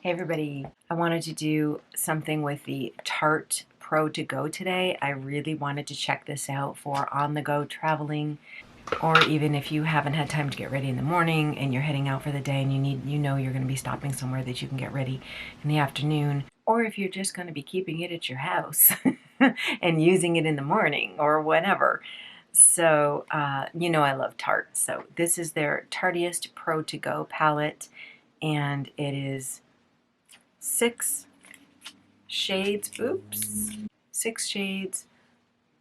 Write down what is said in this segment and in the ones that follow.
Hey everybody, I wanted to do something with the Tarte Pro to go today. I really wanted to check this out for on-the-go traveling, or even if you haven't had time to get ready in the morning and you're heading out for the day and you know you're going to be stopping somewhere that you can get ready in the afternoon, or if you're just going to be keeping it at your house and using it in the morning or whatever. So, you know I love Tarte. So this is their Tarteist Pro to go palette, and it is 6 shades, oops, 6 shades,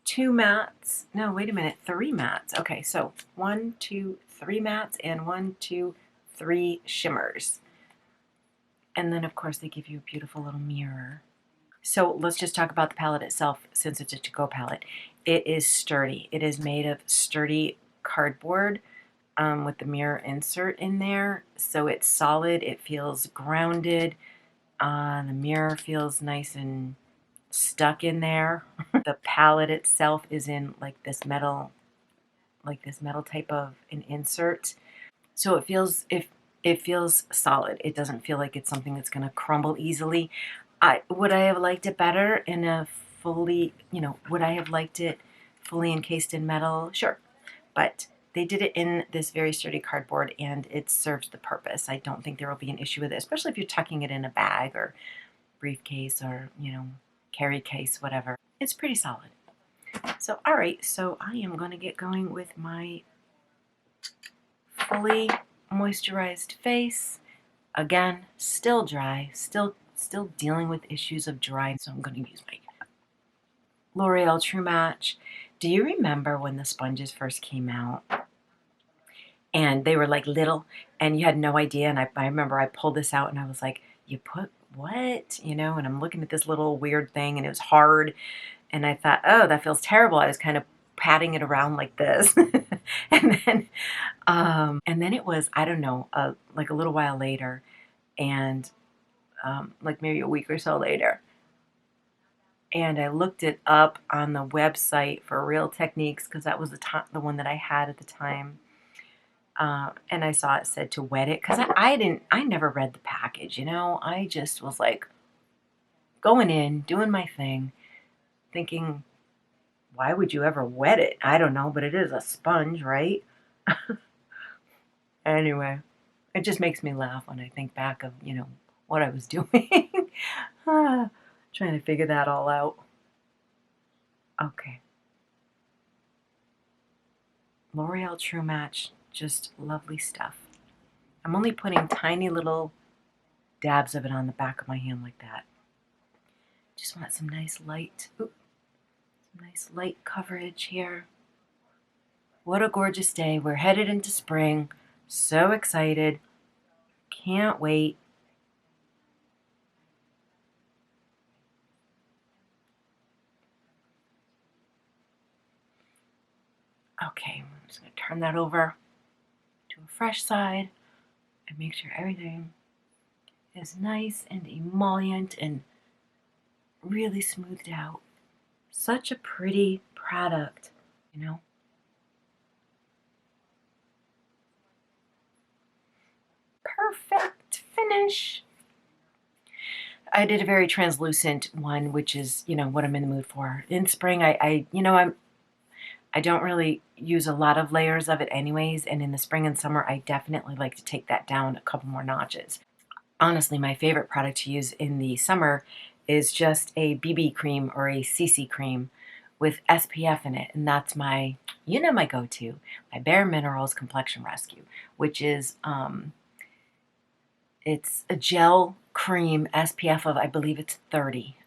2 mattes, no, wait a minute, 3 mattes. Okay, so 1, 2, 3 mattes, and 1, 2, 3 shimmers. And then, of course, they give you a beautiful little mirror. So let's just talk about the palette itself, since it's a to-go palette. It is sturdy. It is made of sturdy cardboard with the mirror insert in there. So it's solid. It feels grounded. The mirror feels nice and stuck in there. The palette itself is in like this metal type of an insert. So it feels solid. It doesn't feel like it's something that's going to crumble easily. Would I have liked it better in a fully, would I have liked it fully encased in metal? Sure. But they did it in this very sturdy cardboard, and it serves the purpose. I don't think there will be an issue with it, especially if you're tucking it in a bag or briefcase or, carry case, whatever. It's pretty solid. So, all right, so I am going to get going with my fully moisturized face. Again, still dry, still dealing with issues of dry, so I'm going to use my L'Oreal True Match. Do you remember when the sponges first came out? And they were like little, and you had no idea. And I remember I pulled this out, and I was like, "You put what?" And I'm looking at this little weird thing, and it was hard. And I thought, "Oh, that feels terrible." I was kind of patting it around like this, and then it was, I don't know, like a little while later, and like maybe a week or so later. And I looked it up on the website for Real Techniques, because that was the one that I had at the time. And I saw it said to wet it, because I never read the package, I just was like going in, doing my thing, thinking, why would you ever wet it? I don't know, but it is a sponge, right? Anyway, it just makes me laugh when I think back of, what I was doing. Trying to figure that all out. Okay. L'Oreal True Match, just lovely stuff. I'm only putting tiny little dabs of it on the back of my hand like that. Just want some nice light, nice light coverage here. What a gorgeous day. We're headed into spring. So excited. Can't wait. Okay, I'm just going to turn that over to a fresh side and make sure everything is nice and emollient and really smoothed out. Such a pretty product, Perfect finish. I did a very translucent one, which is, what I'm in the mood for. In spring, I don't really use a lot of layers of it anyways, and in the spring and summer, I definitely like to take that down a couple more notches. Honestly, my favorite product to use in the summer is just a BB cream or a CC cream with SPF in it, and that's my, my go-to, my Bare Minerals Complexion Rescue, which is, it's a gel cream SPF of, I believe it's 30,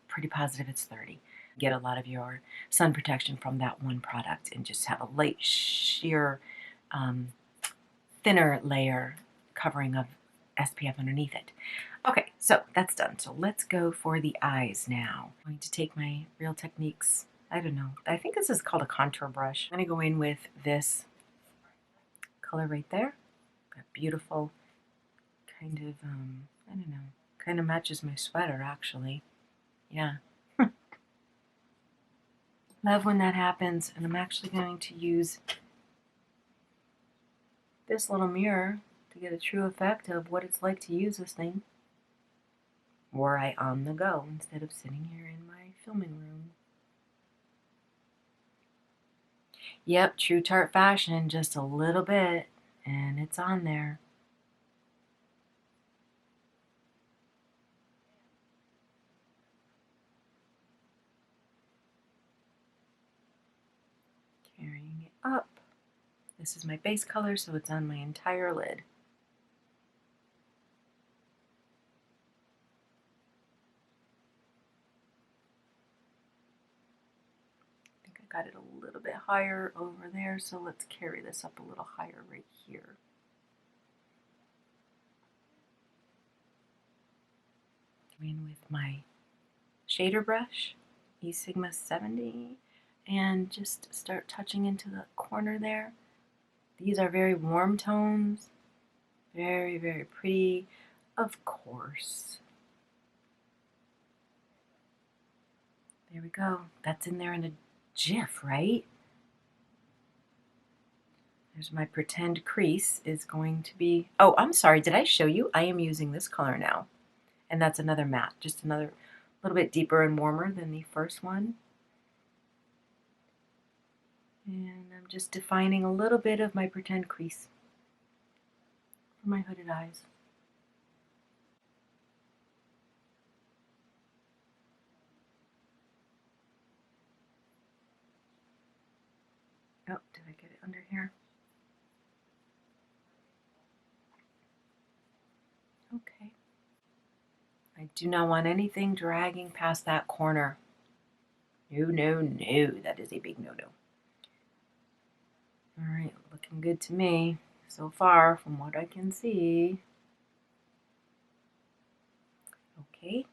pretty positive it's 30. Get a lot of your sun protection from that one product and just have a light, sheer, thinner layer covering of SPF underneath it. Okay, so that's done. So let's go for the eyes now. I'm going to take my Real Techniques, I don't know, I think this is called a contour brush. I'm going to go in with this color right there. Got beautiful kind of, I don't know, kind of matches my sweater actually. Yeah. Love when that happens, and I'm actually going to use this little mirror to get a true effect of what it's like to use this thing. were I on the go instead of sitting here in my filming room. Yep, true Tarte fashion, just a little bit, and it's on there. Carrying it up. This is my base color, so it's on my entire lid. I think I got it a little bit higher over there, so let's carry this up a little higher right here. Go in with my shader brush, E Sigma 70, and just start touching into the corner there. These are very warm tones, very, very pretty, of course. There we go. That's in there in a jiff, right? There's my pretend crease is going to be, oh, I'm sorry, did I show you? I am using this color now. And that's another matte, just another little bit deeper and warmer than the first one. And I'm just defining a little bit of my pretend crease for my hooded eyes. Oh, did I get it under here? Okay. I do not want anything dragging past that corner. No, no, no. That is a big no-no. All right, looking good to me so far from what I can see. Okay,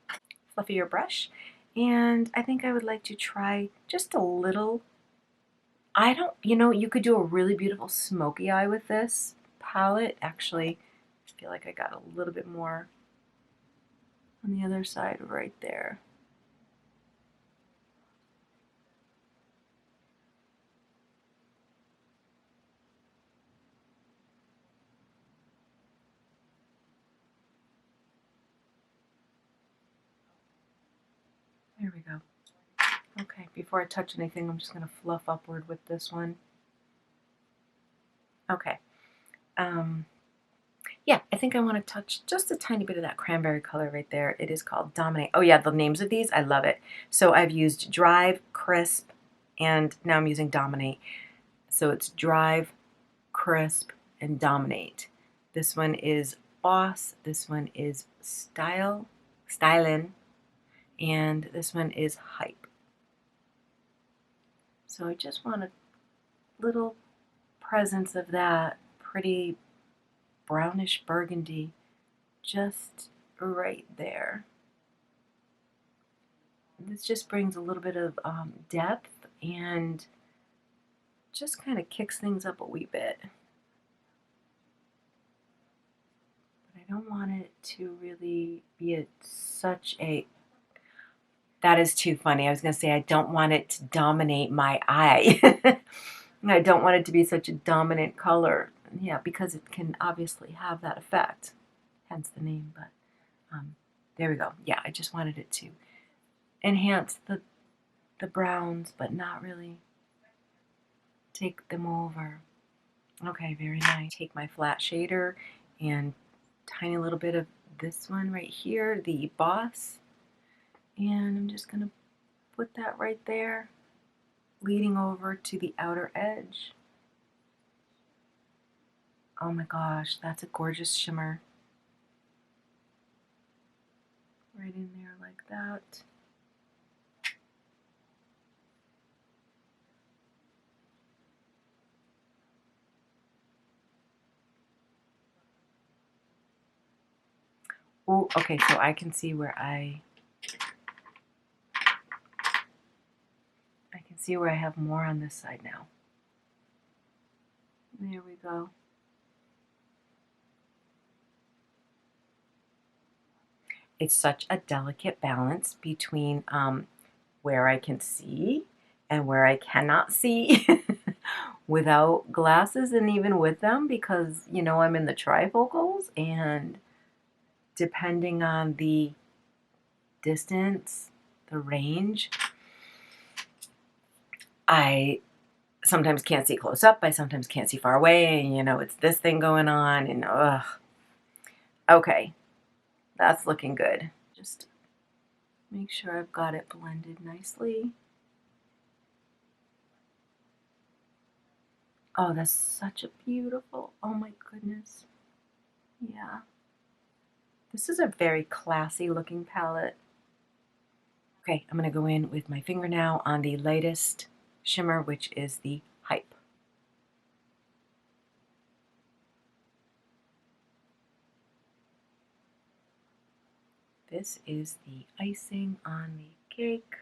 fluffy your brush. And I think I would like to try just a little. You could do a really beautiful smoky eye with this palette. Actually, I feel like I got a little bit more on the other side right there. There we go. Okay, before I touch anything, I'm just going to fluff upward with this one. Okay. Yeah, I think I want to touch just a tiny bit of that cranberry color right there. It is called Dominate. Oh yeah, the names of these, I love it. So I've used Drive, Crisp, and now I'm using Dominate. So it's Drive, Crisp, and Dominate. This one is Boss, this one is Stylin', and this one is Hype. So I just want a little presence of that pretty brownish burgundy just right there. This just brings a little bit of depth and just kind of kicks things up a wee bit. But I don't want it to really be such a... That is too funny. I was going to say I don't want it to dominate my eye. I don't want it to be such a dominant color. Yeah, because it can obviously have that effect. Hence the name, but there we go. Yeah, I just wanted it to enhance the browns, but not really take them over. Okay, very nice. Take my flat shader and tiny little bit of this one right here, the Boss, and I'm just going to put that right there, leading over to the outer edge. Oh my gosh, that's a gorgeous shimmer. Right in there like that. Oh, okay, so I can see where I have more on this side now. There we go. It's such a delicate balance between where I can see and where I cannot see without glasses and even with them, because, I'm in the trifocals, and depending on the distance, the range. I sometimes can't see close up. I sometimes can't see far away. And, you know, it's this thing going on. And, ugh. Okay. That's looking good. Just make sure I've got it blended nicely. Oh, that's such a beautiful, oh my goodness. Yeah. This is a very classy looking palette. Okay, I'm going to go in with my finger now on the lightest shimmer, which is the Hype. This is the icing on the cake.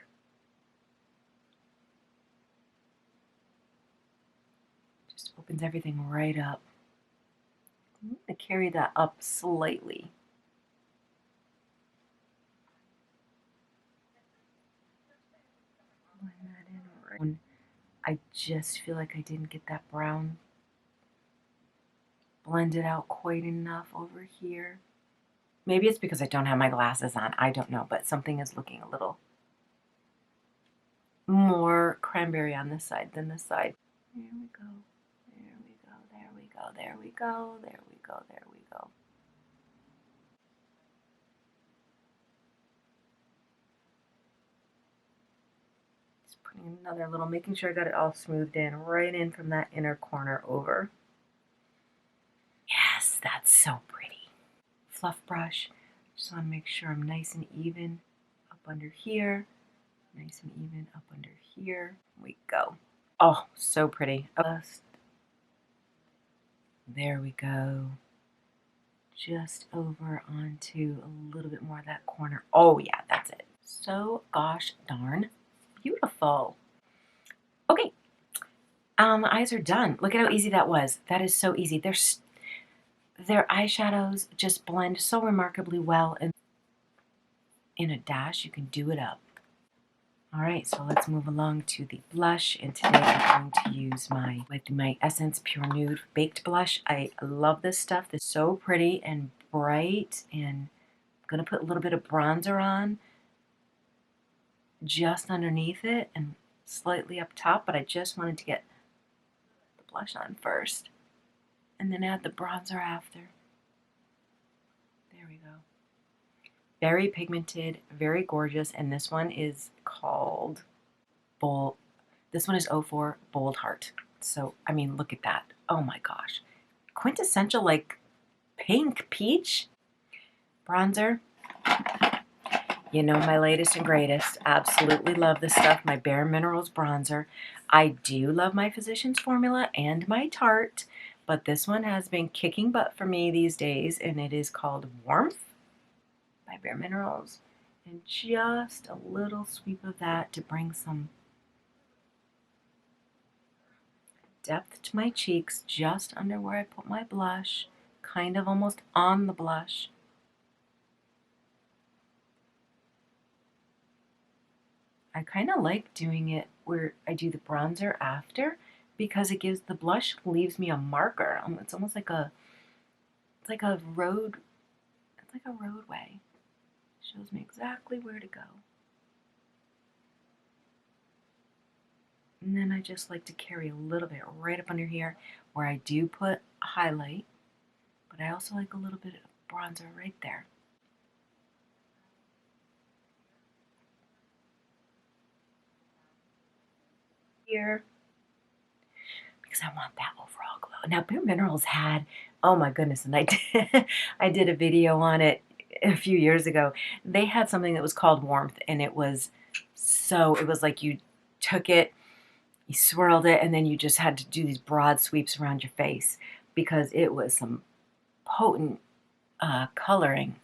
Just opens everything right up. I'm going to carry that up slightly. Blend that in right. I just feel like I didn't get that brown blended out quite enough over here. Maybe it's because I don't have my glasses on. I don't know, but something is looking a little more cranberry on this side than this side. There we go. There we go. There we go. There we go. There we go. There we go. Just putting another little, making sure I got it all smoothed in, right in from that inner corner over. Yes, that's so pretty. Fluff brush. Just want to make sure I'm nice and even up under here. Nice and even up under here. We go. Oh, so pretty. There we go. Just over onto a little bit more of that corner. Oh yeah, that's it. So gosh darn beautiful. Okay, the eyes are done. Look at how easy that was. That is so easy. Their eyeshadows just blend so remarkably well, and in a dash you can do it up. All right, so let's move along to the blush, and today I'm going to use my Essence Pure Nude Baked Blush. I love this stuff. It's so pretty and bright, and I'm going to put a little bit of bronzer on just underneath it and slightly up top, but I just wanted to get the blush on first and then add the bronzer after. There we go. Very pigmented, very gorgeous, and this one is called Bold. This one is 04 Bold Heart. So, I mean, look at that. Oh my gosh. Quintessential, like, pink peach bronzer. You know, my latest and greatest. Absolutely love this stuff. My Bare Minerals bronzer. I do love my Physicians Formula and my Tarte, but this one has been kicking butt for me these days, and it is called Warmth by Bare Minerals. And just a little sweep of that to bring some depth to my cheeks, just under where I put my blush, kind of almost on the blush. I kind of like doing it where I do the bronzer after, because it gives the blush, leaves me a marker. It's almost like it's like a roadway. Shows me exactly where to go. And then I just like to carry a little bit right up under here where I do put a highlight, but I also like a little bit of bronzer right there. Here, because I want that overall glow. Now, Bare Minerals had, oh my goodness, and I did a video on it a few years ago. They had something that was called Warmth, and it was like you took it, you swirled it, and then you just had to do these broad sweeps around your face, because it was some potent coloring.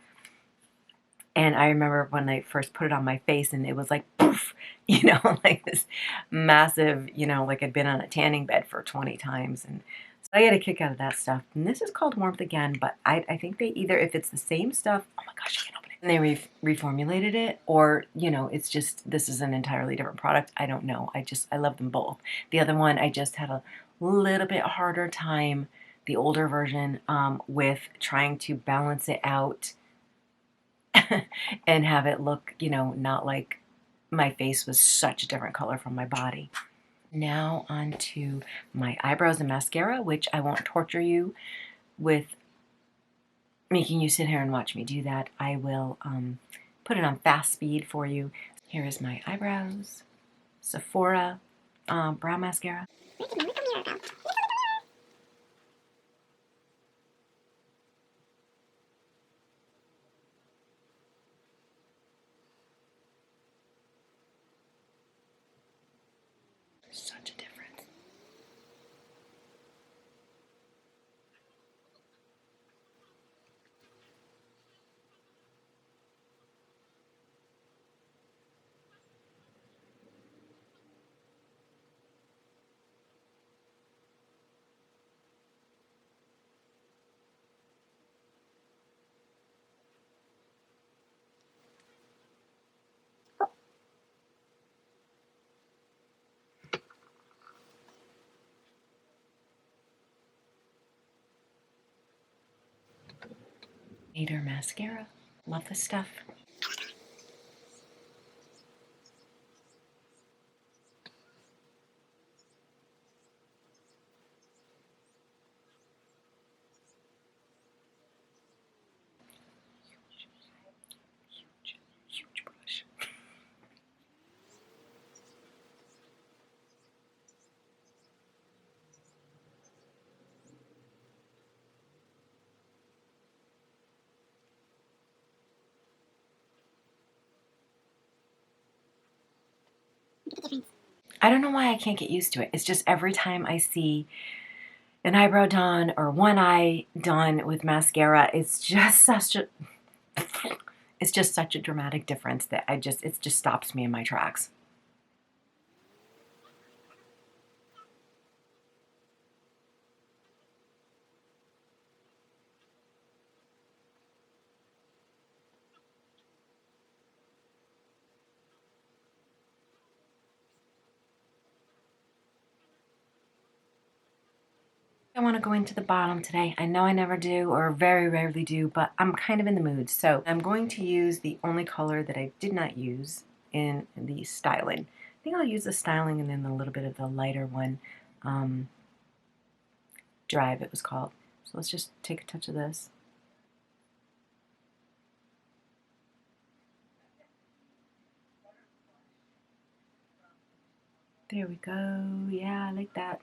And I remember when I first put it on my face, and it was like, poof, you know, like this massive, you know, like I'd been on a tanning bed for 20 times. And so I get a kick out of that stuff. And this is called Warmth again, but I think they either, if it's the same stuff, oh my gosh, I can't open it. And they reformulated it, or, you know, it's just, this is an entirely different product. I don't know. I love them both. The other one, I just had a little bit harder time, the older version, with trying to balance it out and have it look, you know, not like my face was such a different color from my body. Now on to my eyebrows and mascara, which I won't torture you with making you sit here and watch me do that. I will put it on fast speed for you. Here is my eyebrows, Sephora brow mascara. Such a difference. Maneater mascara. Love this stuff. Huge brush. I don't know why I can't get used to it. It's just every time I see an eyebrow done or one eye done with mascara, it's just such a dramatic difference that it just stops me in my tracks. I want to go into the bottom today. I know I never do, or very rarely do, but I'm kind of in the mood. So I'm going to use the only color that I did not use in the styling. I think I'll use the styling and then a little bit of the lighter one, Drive it was called. So let's just take a touch of this. There we go. Yeah, I like that.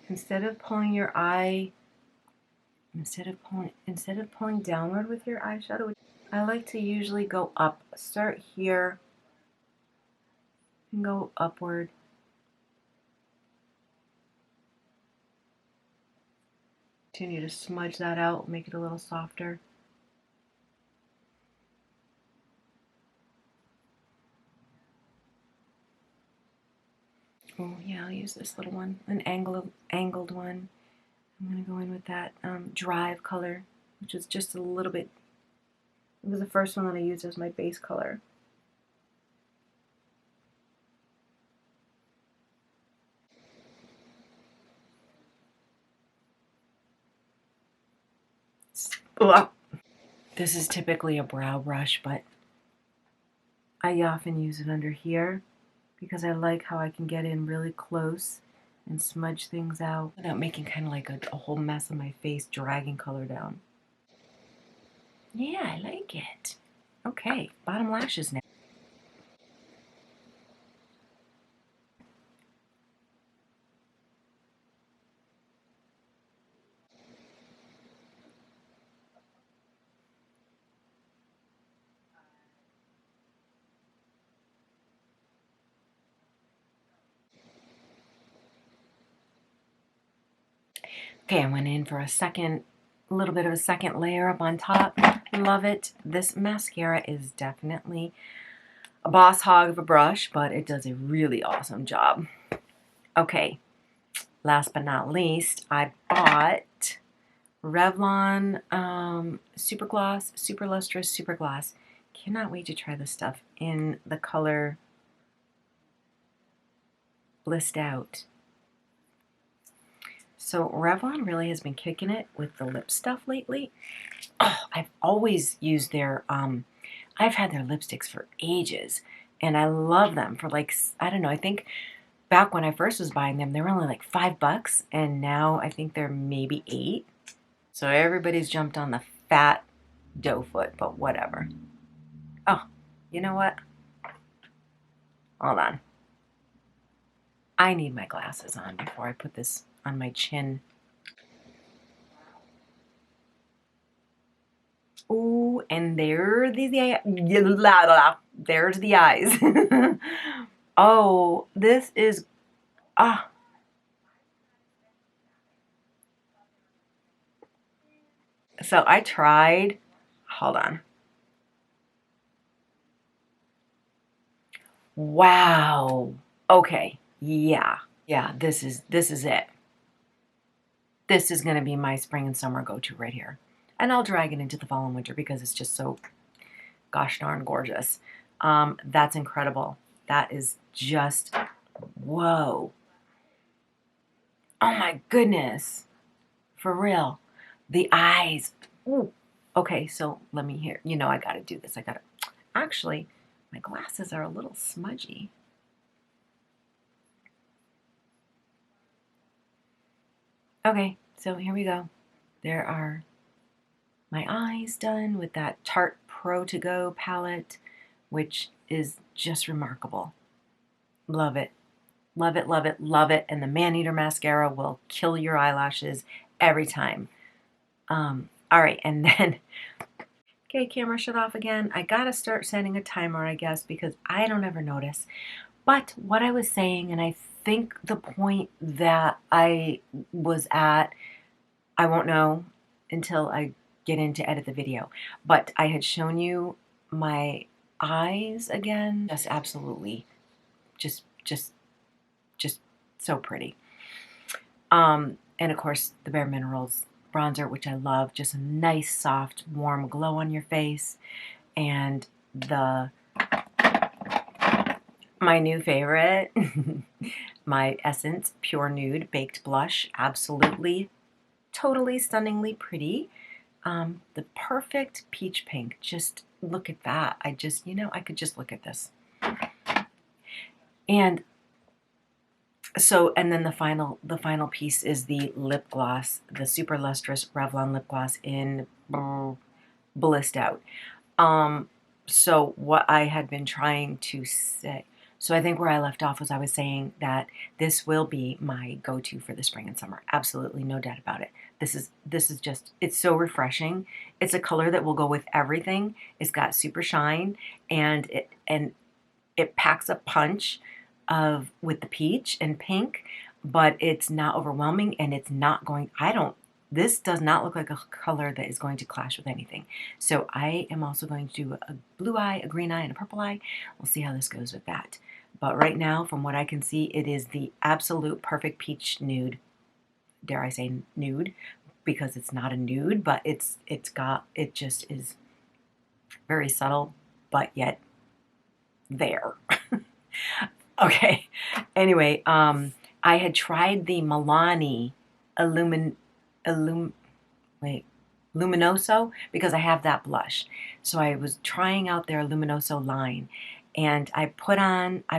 Instead of pulling your eye, instead of pulling downward with your eyeshadow, I like to usually go up. Start here and go upward. Continue to smudge that out, make it a little softer. Oh yeah, I'll use this little one, an angled one. I'm going to go in with that Drive color, which is just a little bit, it was the first one that I used as my base color. This is typically a brow brush, but I often use it under here because I like how I can get in really close and smudge things out without making kind of like a whole mess of my face, dragging color down. Yeah, I like it. Okay, bottom lashes now. Okay, I went in for a little bit of a second layer up on top. Love it. This mascara is definitely a boss hog of a brush, but it does a really awesome job. Okay, last but not least, I bought Revlon Super Gloss, Super Lustrous Super Gloss. Cannot wait to try this stuff in the color Blissed Out. So Revlon really has been kicking it with the lip stuff lately. Oh, I've always used their, I've had their lipsticks for ages, and I love them for like, I don't know, I think back when I first was buying them, they were only like $5, and now I think they're maybe 8. So everybody's jumped on the fat dough foot, but whatever. Oh, you know what? Hold on. I need my glasses on before I put this on my chin. Ooh, and there there's the eyes. Oh, this is ah. So I tried. Hold on. Wow. Okay. Yeah. Yeah, this is it. This is going to be my spring and summer go-to right here. And I'll drag it into the fall and winter because it's just so gosh darn gorgeous. That's incredible. That is just, whoa. Oh my goodness. For real. The eyes. Ooh. Okay, so let me hear. You know, I got to do this. Actually, my glasses are a little smudgy. Okay, so here we go. There are my eyes done with that Tarte Pro to Go palette, which is just remarkable. Love it. Love it, love it, love it. And the Maneater mascara will kill your eyelashes every time. All right, and then, okay, camera shut off again. I gotta start setting a timer, I guess, because I don't ever notice. But what I was saying, and I think the point that I was at, I won't know until I get in to edit the video. But I had shown you my eyes again. Just absolutely, just so pretty. And of course, the Bare Minerals bronzer, which I love. Just a nice, soft, warm glow on your face. And my new favorite, my Essence Pure Nude Baked Blush. Absolutely, totally, stunningly pretty. The perfect peach pink. Just look at that. I just, I could just look at this. And so, and then the final piece is the lip gloss, the Super Lustrous Revlon lip gloss in Blissed Out. So what I had been trying to say, so I think where I left off was I was saying that this will be my go-to for the spring and summer. Absolutely, no doubt about it. This is just, it's so refreshing. It's a color that will go with everything. It's got super shine, and it packs a punch with the peach and pink, but it's not overwhelming, and it's not going, this does not look like a color that is going to clash with anything. So I am also going to do a blue eye, a green eye, and a purple eye. We'll see how this goes with that. But right now, from what I can see, it is the absolute perfect peach nude. Dare I say nude? Because it's not a nude, but it just is very subtle, but yet there. Okay. Anyway, I had tried the Milani Luminoso because I have that blush. So I was trying out their Luminoso line, and I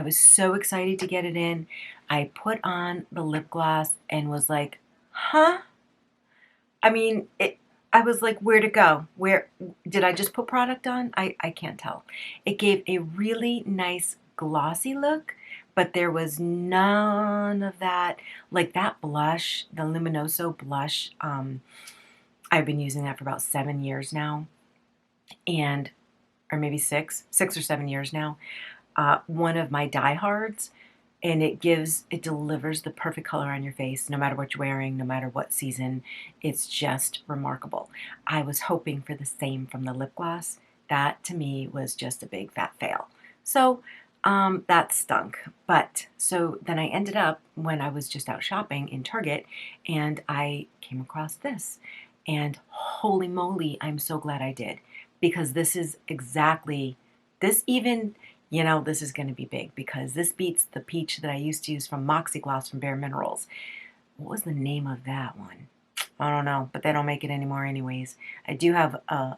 was so excited to get it in. I put on the lip gloss and was like, huh? I mean, I was like, where'd it go? Where did I just put product on? I can't tell. It gave a really nice glossy look, but there was none of that. Like that blush, the Luminoso blush, I've been using that for about 7 years now, or maybe 6 or 7 years now. One of my diehards, and it delivers the perfect color on your face, no matter what you're wearing, no matter what season. It's just remarkable. I was hoping for the same from the lip gloss. That to me was just a big fat fail. So that stunk. But so then I ended up, when I was just out shopping in Target, and I came across this. And holy moly, I'm so glad I did. Because this is exactly, this even, this is going to be big, because this beats the peach that I used to use from Moxie Gloss from Bare Minerals. what was the name of that one? I don't know, but they don't make it anymore anyways. I do have a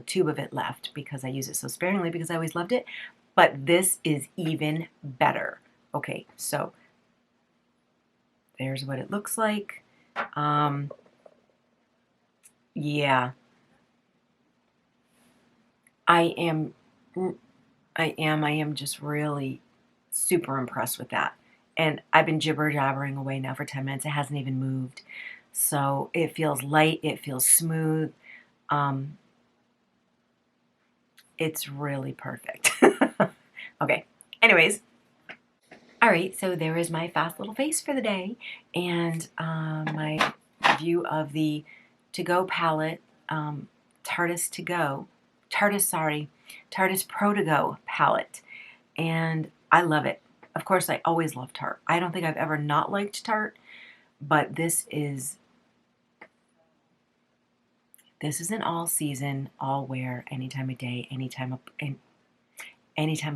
tube of it left because I use it so sparingly because I always loved it. But this is even better. Okay, so there's what it looks like. Yeah, I am just really super impressed with that. And I've been jibber-jabbering away now for 10 minutes. It hasn't even moved. So it feels light. It feels smooth. Um, it's really perfect. Okay. Anyways. All right. So there is my fast little face for the day. And my review of the To-Go palette, Tarteist Pro To-Go palette. And I love it. Of course, I always love Tarte. I don't think I've ever not liked Tarte, but this is an all season, all wear, any time of day, any time of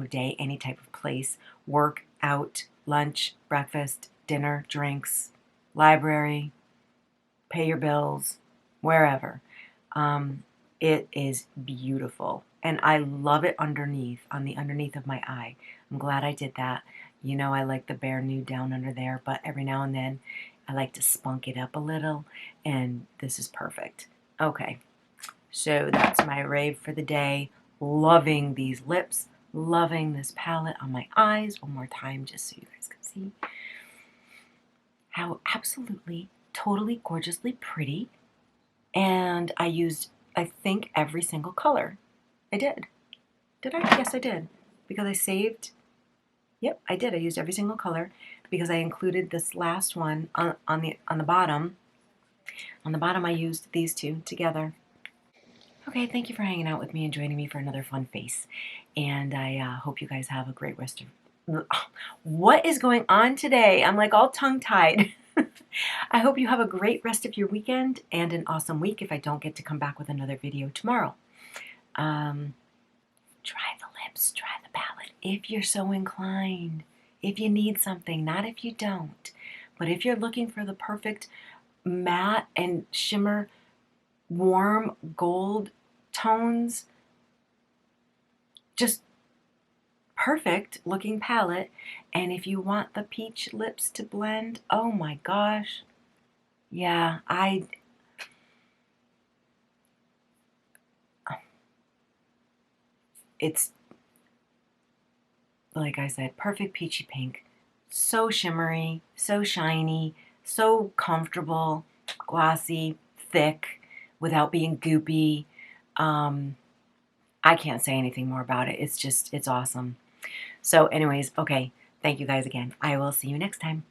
day, any type of place, work, out, lunch, breakfast, dinner, drinks, library, pay your bills, wherever. It is beautiful. And I love it underneath, on the underneath of my eye. I'm glad I did that. You know, I like the bare nude down under there, but every now and then I like to spunk it up a little, and this is perfect. Okay, so that's my rave for the day. Loving these lips, loving this palette on my eyes. One more time, just so you guys can see how absolutely, totally, gorgeously pretty. And I used, I think, every single color. I did. Did I? Yes, I did. Because I saved. Yep, I did. I used every single color because I included this last one on the bottom. On the bottom, I used these two together. Okay, thank you for hanging out with me and joining me for another fun face. And I hope you guys have a great rest of... What is going on today? I'm like all tongue-tied. I hope you have a great rest of your weekend and an awesome week if I don't get to come back with another video tomorrow. Try the lips, try the palette if you're so inclined. If you need something, not if you don't. But if you're looking for the perfect matte and shimmer warm gold tones, just perfect looking palette. And if you want the peach lips to blend, oh my gosh, yeah, it's like I said, perfect peachy pink, so shimmery, so shiny, so comfortable, glossy, thick, without being goopy. I can't say anything more about it. It's awesome. So anyways, okay, thank you guys again. I will see you next time.